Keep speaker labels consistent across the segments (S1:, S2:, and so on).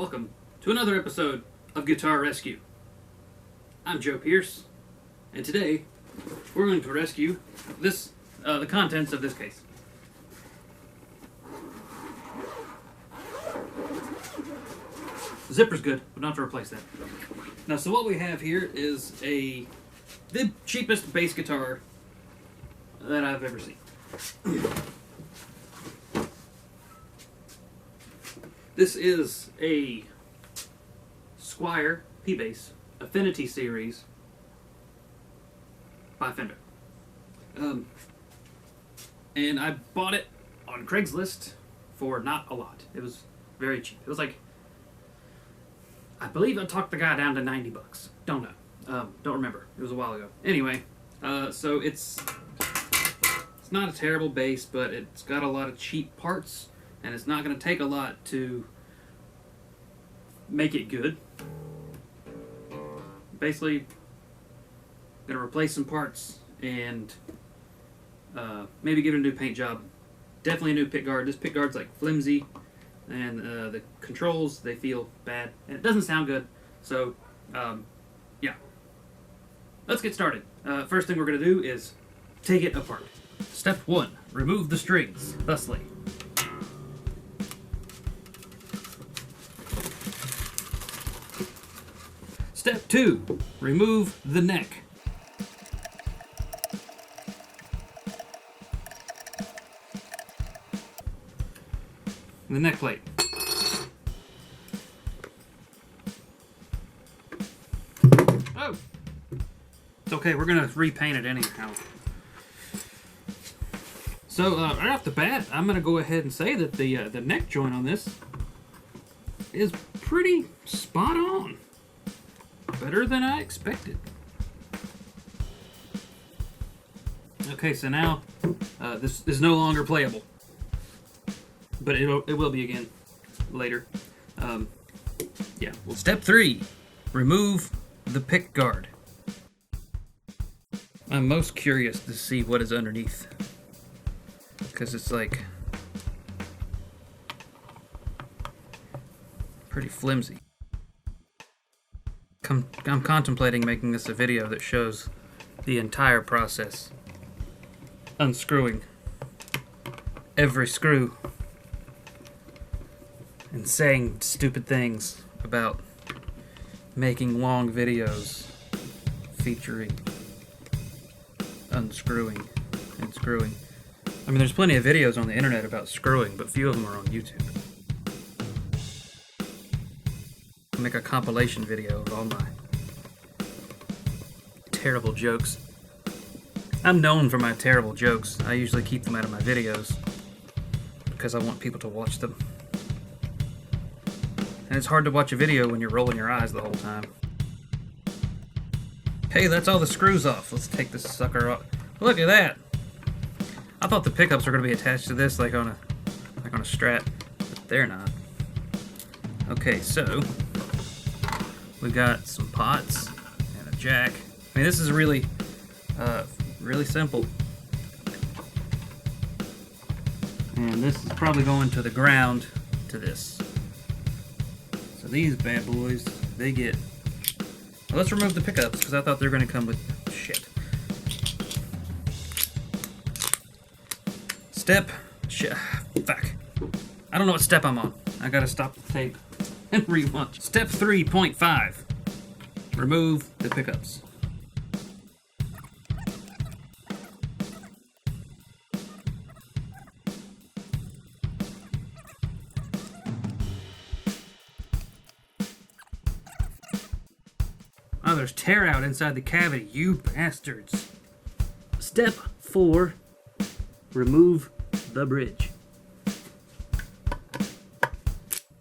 S1: welcome to another episode of Guitar Rescue. I'm Joe Pierce, and today we're going to rescue the contents of this case. The zipper's good, but not to replace that. Now, so what we have here is the cheapest bass guitar that I've ever seen. This is a Squire P-bass Affinity Series by Fender. And I bought it on Craigslist for not a lot. It was very cheap. It was like, I believe I talked the guy down to $90. Don't know. Don't remember. It was a while ago. Anyway, so it's not a terrible bass, but it's got a lot of cheap parts, and it's not going to take a lot to make it good. Basically, going to replace some parts and maybe give it a new paint job. Definitely a new pickguard. This pickguard's like flimsy, and the controls, they feel bad, and it doesn't sound good. So, yeah. Let's get started. First thing we're going to do is take it apart. Step 1. Remove the strings, thusly. Step 2. Remove the neck. The neck plate. Oh! It's okay, we're going to repaint it anyhow. So, right off the bat, I'm going to go ahead and say that the neck joint on this is pretty spot on. Better than I expected. Okay, so now this is no longer playable, but it will be again later. Yeah. Well, step 3: remove the pick guard. I'm most curious to see what is underneath, because it's like pretty flimsy. I'm contemplating making this a video that shows the entire process. Unscrewing every screw and saying stupid things about making long videos featuring unscrewing and screwing. I mean, there's plenty of videos on the internet about screwing, but few of them are on YouTube. I'll make a compilation video of all my terrible jokes. I'm known for my terrible jokes. I usually keep them out of my videos because I want people to watch them. And it's hard to watch a video when you're rolling your eyes the whole time. Hey, that's all the screws off. Let's take this sucker off. Look at that! I thought the pickups were going to be attached to this like on a Strat, but they're not. Okay, so we got some pots and a jack. I mean, this is really simple. And this is probably going to the ground to this. So these bad boys, they get... Well, let's remove the pickups, because I thought they were going to come with shit. Fuck. I don't know what step I'm on. I gotta stop the tape and rewind. Step 3.5. Remove the pickups. Oh, there's tear out inside the cavity, you bastards. Step 4. Remove the bridge.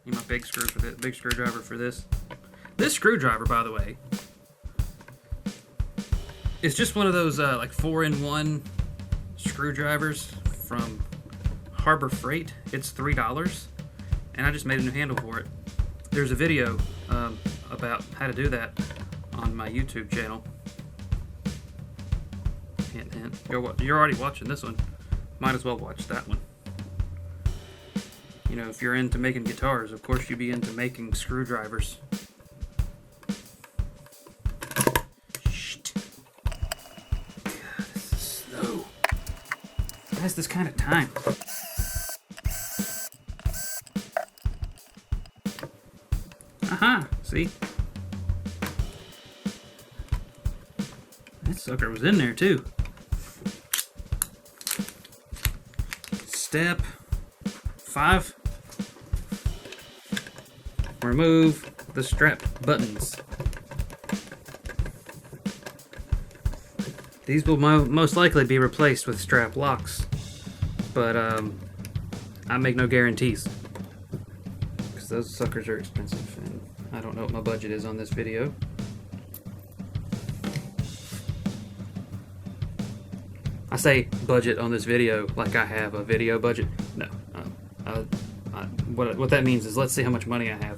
S1: Need my big screwdriver for this. This screwdriver, by the way, is just one of those like 4-in-1 screwdrivers from Harbor Freight. It's $3, and I just made a new handle for it. There's a video about how to do that on my YouTube channel. Hint, hint. You're already watching this one. Might as well watch that one. You know, if you're into making guitars, of course you'd be into making screwdrivers. Shit. God, this is slow. Why is this kind of time? Aha! See? That sucker was in there too. Step 5. Remove the strap buttons. These will most likely be replaced with strap locks, but I make no guarantees because those suckers are expensive, and I don't know what my budget is on this video. I say budget on this video like I have a video budget. No. What that means is let's see how much money I have.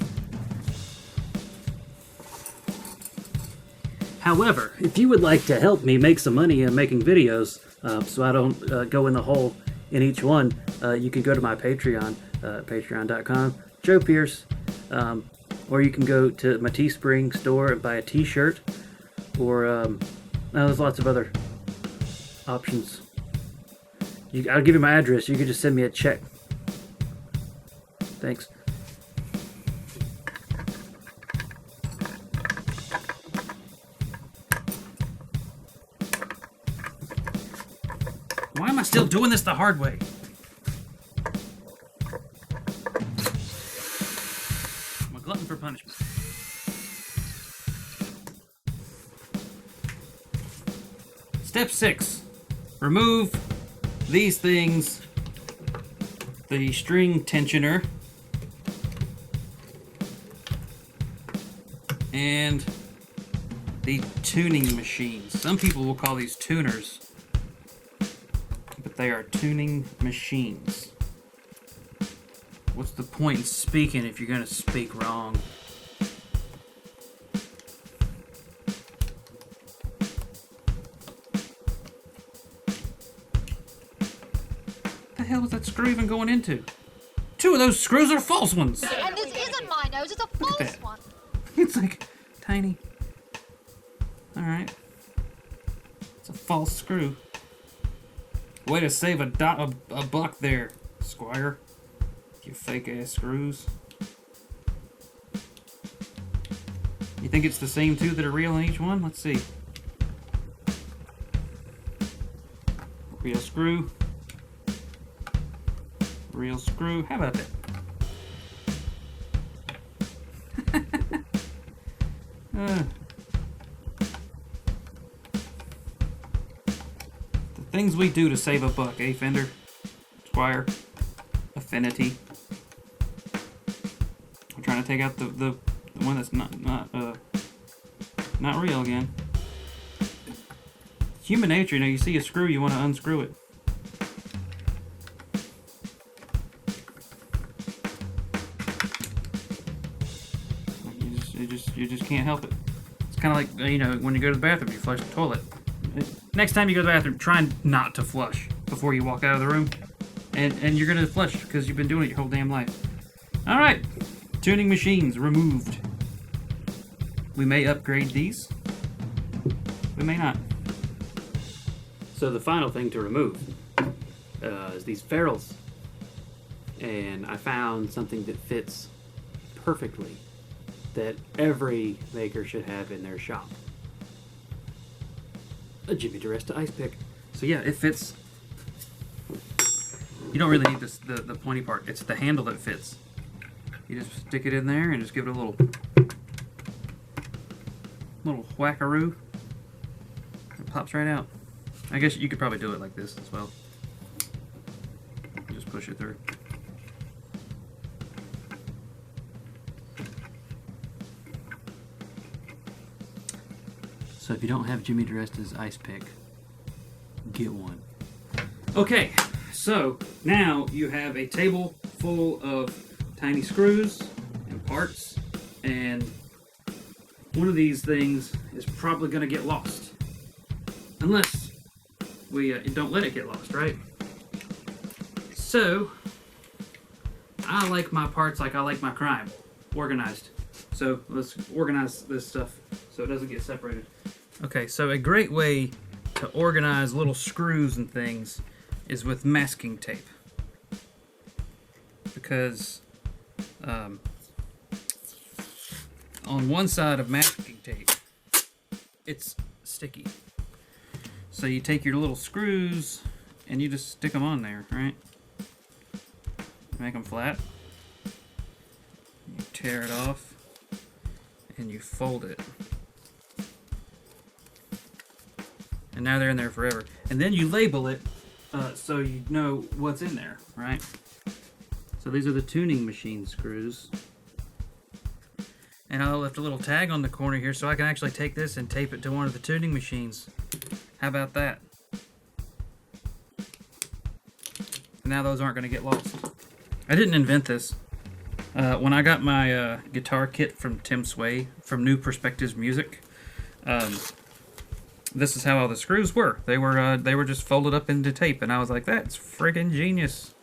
S1: However, if you would like to help me make some money making videos so I don't go in the hole in each one, you can go to my Patreon, patreon.com, Joe Pierce, or you can go to my Teespring store and buy a t-shirt, or there's lots of other options. I'll give you my address. You can just send me a check. Thanks. Why am I still doing this the hard way? I'm a glutton for punishment. Step 6. Remove these things. The string tensioner. And the tuning machines. Some people will call these tuners, but they are tuning machines. What's the point in speaking if you're going to speak wrong? What the hell is that screw even going into? 2 of those screws are false ones!
S2: And this isn't my nose, it's a false one.
S1: It's like tiny. Alright. It's a false screw. Way to save a buck there, Squire. You fake ass screws. You think it's the same 2 that are real in each one? Let's see. Real screw. Real screw. How about that? The things we do to save a buck, eh, Fender? Squire? Affinity. I'm trying to take out the one that's not real again. It's human nature, you know, you see a screw, you want to unscrew it. You just can't help it. It's kind of like, you know, when you go to the bathroom, you flush the toilet. Next time you go to the bathroom, try not to flush before you walk out of the room. And you're going to flush because you've been doing it your whole damn life. Alright. Tuning machines removed. We may upgrade these. We may not. So the final thing to remove is these ferrules. And I found something that fits perfectly, that every maker should have in their shop. A Jimmy DiResta ice pick. So yeah, it fits. You don't really need this, the pointy part. It's the handle that fits. You just stick it in there and just give it a little whackaroo. It pops right out. I guess you could probably do it like this as well. Just push it through. So if you don't have Jimmy DiResta's ice pick, get one. Okay, so now you have a table full of tiny screws and parts, and one of these things is probably going to get lost. Unless we don't let it get lost, right? So, I like my parts like I like my crime, organized. So let's organize this stuff so it doesn't get separated. Okay, so a great way to organize little screws and things is with masking tape. Because on one side of masking tape, it's sticky. So you take your little screws and you just stick them on there, right? Make them flat. You tear it off and you fold it. And now they're in there forever. And then you label it so you know what's in there, right? So these are the tuning machine screws. And I left a little tag on the corner here so I can actually take this and tape it to one of the tuning machines. How about that? Now those aren't going to get lost. I didn't invent this. When I got my guitar kit from Tim Sway from New Perspectives Music, this is how all the screws were. They were just folded up into tape, and I was like, that's friggin' genius.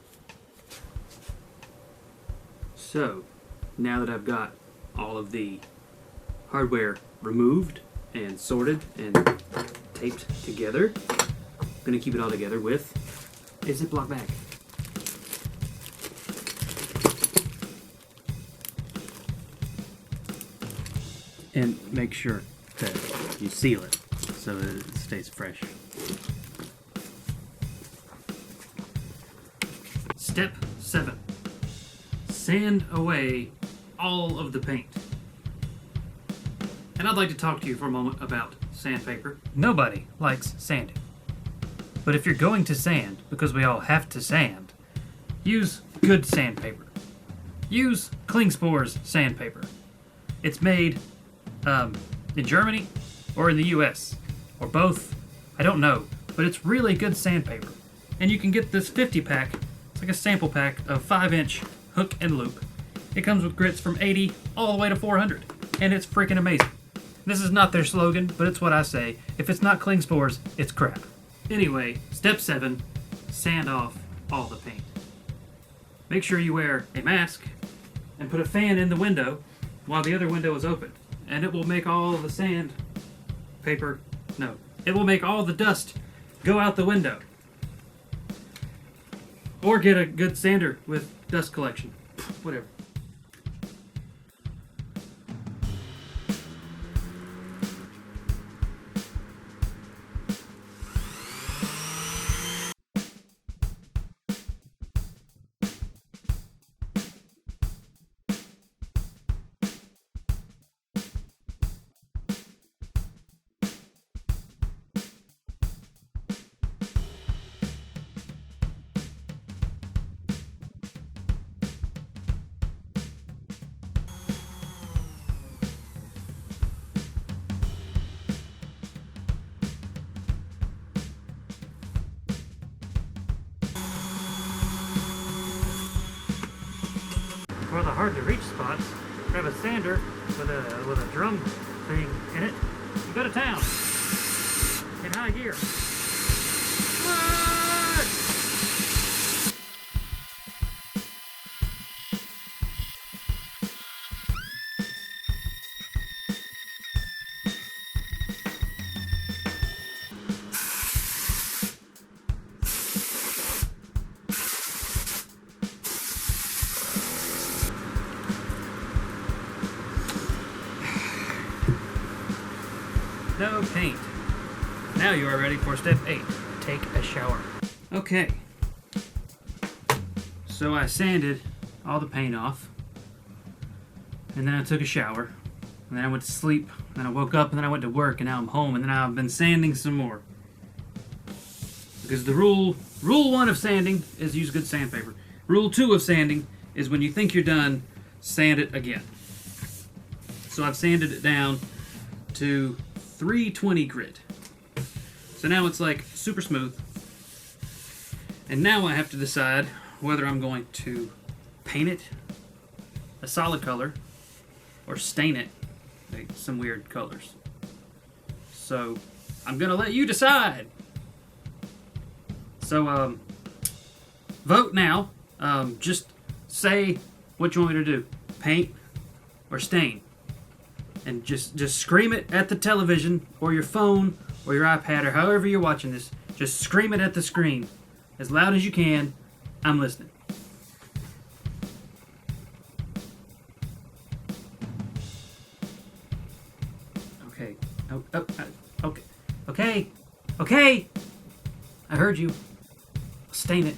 S1: So, now that I've got all of the hardware removed and sorted and taped together, I'm gonna keep it all together with a Ziploc bag. And make sure that you seal it so that it stays fresh. Step 7. Sand away all of the paint. And I'd like to talk to you for a moment about sandpaper. Nobody likes sanding. But if you're going to sand, because we all have to sand, use good sandpaper. Use Klingspor's sandpaper. It's made in Germany or in the US or both. I don't know, but it's really good sandpaper. And you can get this 50 pack. It's like a sample pack of 5-inch hook and loop. It comes with grits from 80 all the way to 400, and it's freaking amazing. This is not their slogan, but it's what I say. If it's not Klingspor's, it's crap. Anyway, step 7, sand off all the paint. Make sure you wear a mask and put a fan in the window while the other window is open. And it will make all the it will make all the dust go out the window. Or get a good sander with dust collection. Whatever. For the hard to reach spots, grab a sander with a drum thing in it and go to town in high gear. No paint. Now you are ready for step 8. Take a shower. Okay. So I sanded all the paint off. And then I took a shower. And then I went to sleep. And then I woke up and then I went to work and now I'm home. And then I've been sanding some more. Because the rule 1 of sanding is use good sandpaper. Rule 2 of sanding is when you think you're done, sand it again. So I've sanded it down to 320 grit. So now it's like super smooth. And now I have to decide whether I'm going to paint it a solid color or stain it like some weird colors. So I'm gonna let you decide. So vote now. Just say what you want me to do. Paint or stain. And just scream it at the television or your phone or your iPad or however you're watching this. Just scream it at the screen as loud as you can. I'm listening. Okay. Okay. I heard you. Stain it.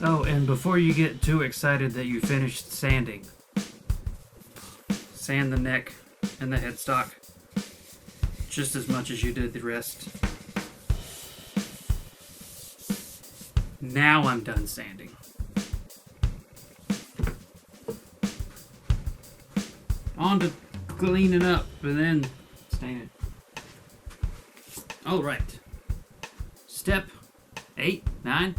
S1: Oh, and before you get too excited that you finished sanding, sand the neck and the headstock just as much as you did the rest. Now I'm done sanding. On to cleaning up and then stain it. Alright. Step 8, 9.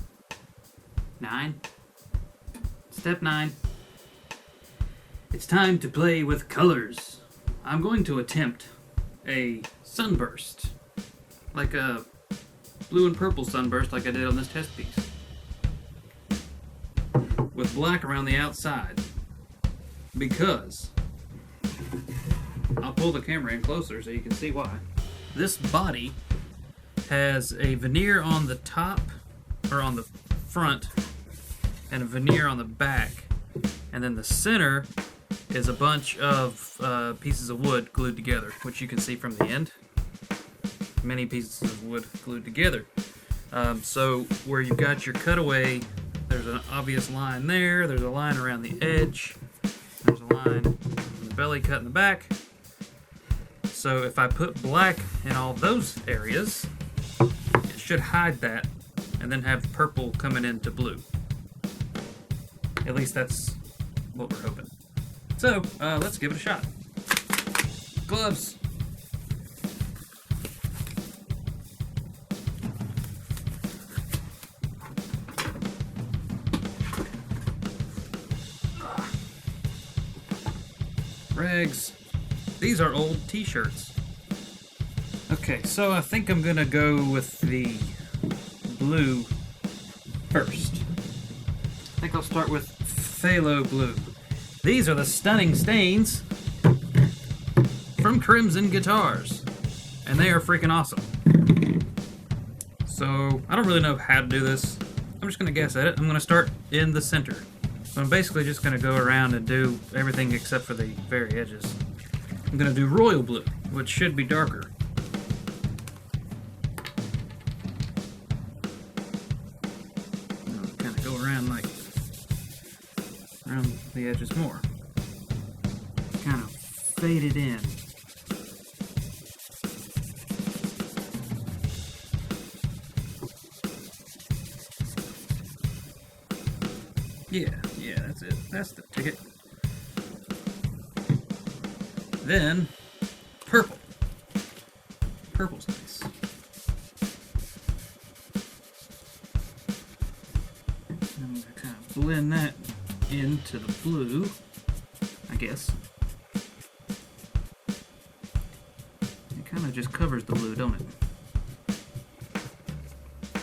S1: Step 9. It's time to play with colors. I'm going to attempt a sunburst. Like a blue and purple sunburst like I did on this test piece. With black around the outside. Because I'll pull the camera in closer so you can see why. This body has a veneer on the top, or on the front, and a veneer on the back, and then the center is a bunch of pieces of wood glued together, which you can see from the end. Many pieces of wood glued together. So where you've got your cutaway, there's an obvious line there, there's a line around the edge, there's a line on the belly cut in the back. So if I put black in all those areas, it should hide that and then have purple coming into blue. At least that's what we're hoping. So, let's give it a shot. Gloves. Rags. These are old t-shirts. Okay, so I think I'm gonna go with the blue first. I think I'll start with phthalo blue. These are the stunning stains from Crimson Guitars, and they are freaking awesome. So I don't really know how to do this. I'm just gonna guess at it. I'm gonna start in the center. So I'm basically just gonna go around and do everything except for the very edges. I'm gonna do royal blue, which should be darker. Kind of go around like around the edges more. Kind of fade it in. Yeah, that's it. That's the ticket. Then, purple. Purple's nice. I'm gonna kind of blend that into the blue, I guess. It kind of just covers the blue, don't it?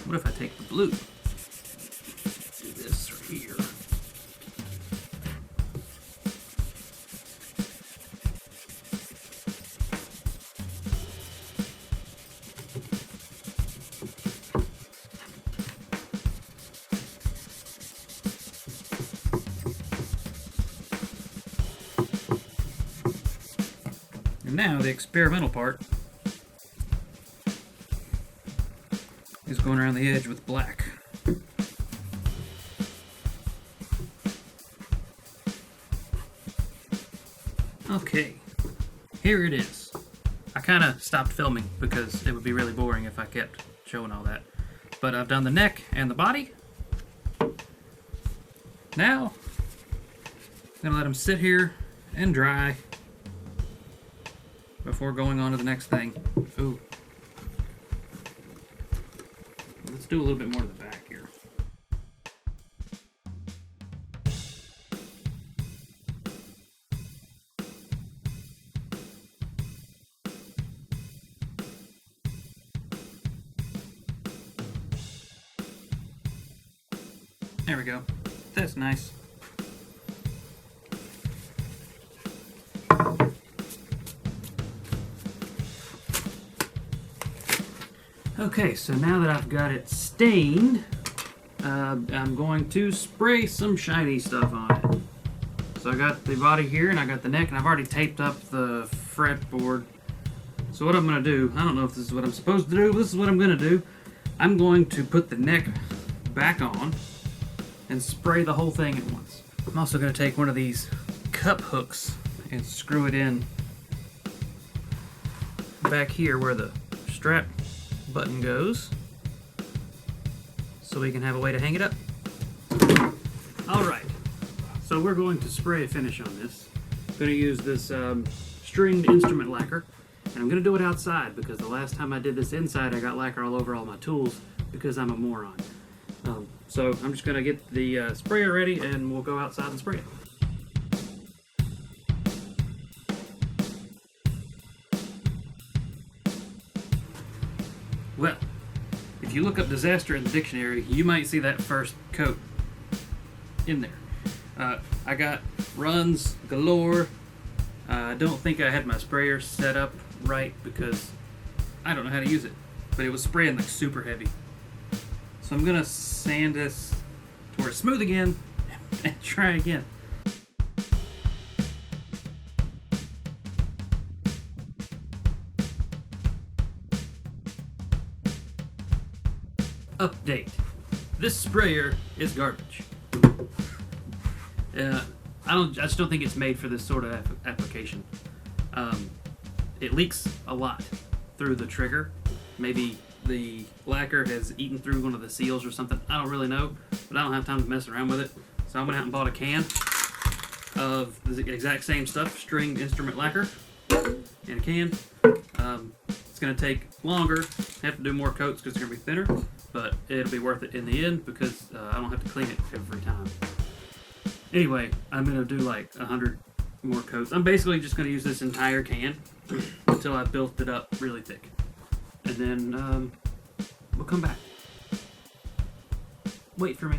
S1: What if I take the blue? Do this right here. And now the experimental part is going around the edge with black. Okay, here it is. I kind of stopped filming because it would be really boring if I kept showing all that. But I've done the neck and the body. Now, I'm going to let them sit here and dry before going on to the next thing. Ooh. Let's do a little bit more to the back here. There we go. That's nice. Okay, so now that I've got it stained, I'm going to spray some shiny stuff on it. So I got the body here and I got the neck, and I've already taped up the fretboard. So what I'm going to do, I don't know if this is what I'm supposed to do, but this is what I'm going to do. I'm going to put the neck back on and spray the whole thing at once. I'm also going to take one of these cup hooks and screw it in back here where the strap button goes, so we can have a way to hang it up. Alright, so we're going to spray a finish on this. I'm going to use this stringed instrument lacquer, and I'm going to do it outside because the last time I did this inside I got lacquer all over all my tools because I'm a moron. So I'm just going to get the sprayer ready and we'll go outside and spray it. Well, if you look up disaster in the dictionary, you might see that first coat in there. I got runs galore. I don't think I had my sprayer set up right because I don't know how to use it, but it was spraying like super heavy. So I'm gonna sand this to where it's smooth again and try again. Update. This sprayer is garbage. I just don't think it's made for this sort of application. It leaks a lot through the trigger. Maybe the lacquer has eaten through one of the seals or something. I don't really know, but I don't have time to mess around with it. So I went out and bought a can of the exact same stuff, stringed instrument lacquer, in a can. It's going to take longer. I have to do more coats because it's going to be thinner, but it'll be worth it in the end because I don't have to clean it every time. Anyway, I'm going to do like 100 more coats. I'm basically just going to use this entire can until I've built it up really thick. And then we'll come back. Wait for me.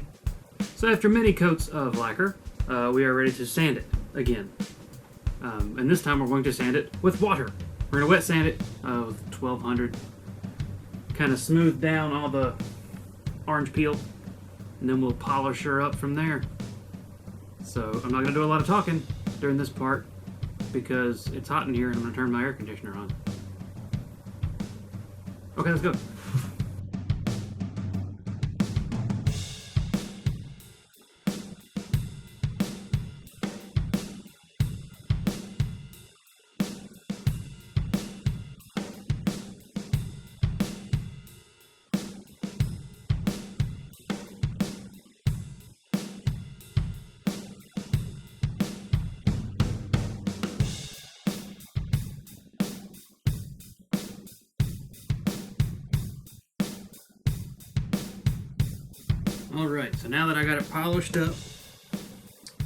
S1: So after many coats of lacquer, we are ready to sand it again. And this time we're going to sand it with water. We're going to wet sand it with 1200. Kind of smooth down all the orange peel. And then we'll polish her up from there. So I'm not going to do a lot of talking during this part because it's hot in here and I'm going to turn my air conditioner on. Okay, let's go. Alright, so now that I got it polished up,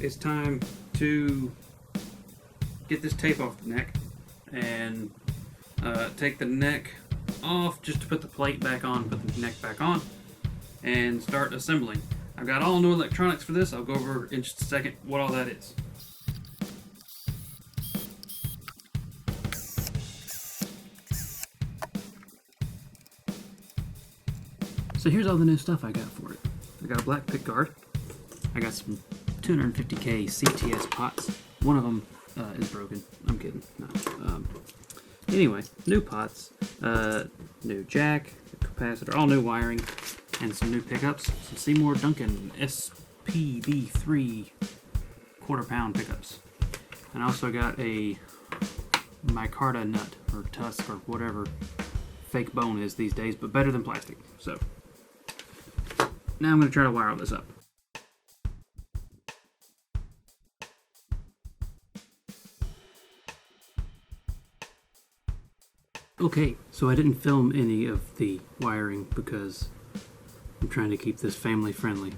S1: it's time to get this tape off the neck and take the neck off just to put the plate back on, put the neck back on, and start assembling. I've got all new electronics for this. I'll go over in just a second what all that is. So here's all the new stuff I got for it. I got a black pickguard. I got some 250K CTS pots. One of them is broken. I'm kidding. No. Anyway, new pots, new jack, capacitor, all new wiring, and some new pickups. Some Seymour Duncan SPB3 quarter-pound pickups. And I also got a micarta nut or tusk or whatever fake bone is these days, but better than plastic. So now I'm going to try to wire all this up. Okay, so I didn't film any of the wiring because I'm trying to keep this family friendly.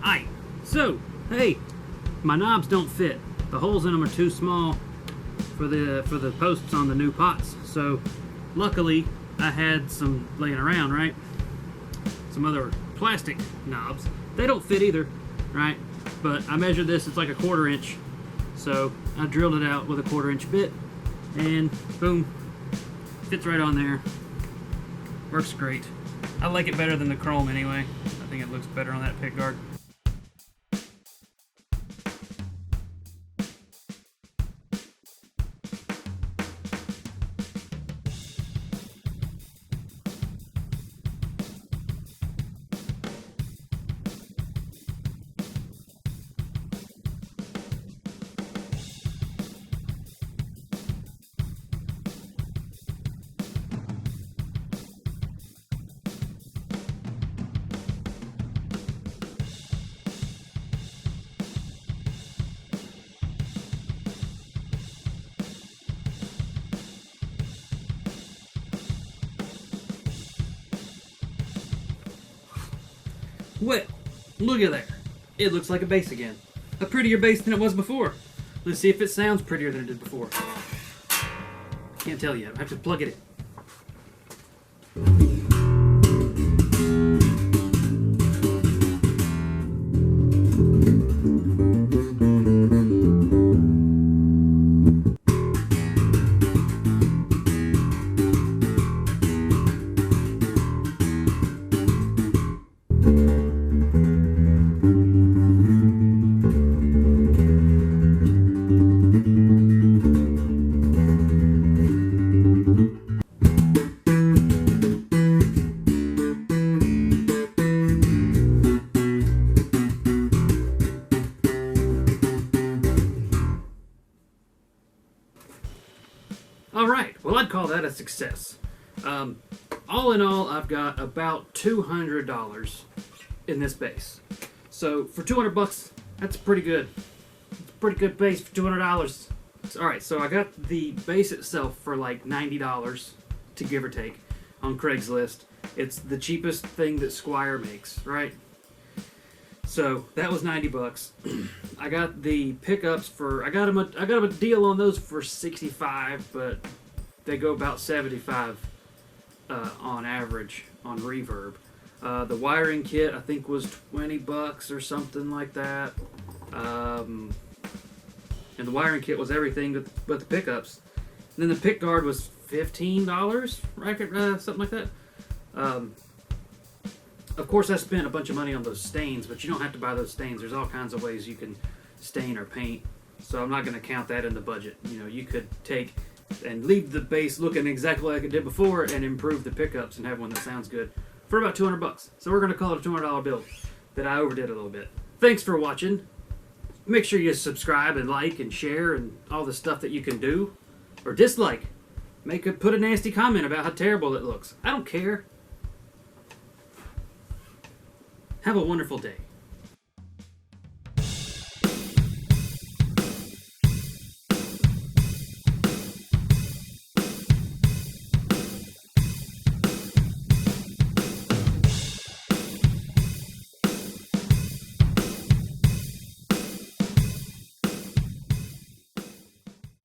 S1: Aye, so, hey, my knobs don't fit. The holes in them are too small for the posts on the new pots. So luckily, I had some laying around, right? Some other plastic knobs. They don't fit either, right? But I measured this, it's like a 1/4 inch. So I drilled it out with a 1/4 inch bit, and boom, fits right on there. Works great. I like it better than the chrome anyway. I think it looks better on that pickguard. Well, look at there. It looks like a bass again. A prettier bass than it was before. Let's see if it sounds prettier than it did before. Can't tell yet. I have to plug it in. Alright, well I'd call that a success. All in all, I've got about $200 in this bass. So for 200 bucks, that's pretty good. It's a pretty good bass for $200. Alright, so I got the bass itself for like $90 to give or take on Craigslist. It's the cheapest thing that Squire makes, right? So that was 90 bucks. I got the pickups for I got them a deal on those for 65, but they go about 75 on average on Reverb. The wiring kit I think was 20 bucks or something like that. And the wiring kit was everything but the pickups. And then the pickguard was $15, right? Something like that. Of course, I spent a bunch of money on those stains, but you don't have to buy those stains. There's all kinds of ways you can stain or paint, so I'm not going to count that in the budget. You know, you could take and leave the bass looking exactly like it did before and improve the pickups and have one that sounds good for about 200 bucks. So we're going to call it a $200 bill that I overdid a little bit. Thanks for watching. Make sure you subscribe and like and share and all the stuff that you can do, or dislike. Put a nasty comment about how terrible it looks. I don't care. Have a wonderful day.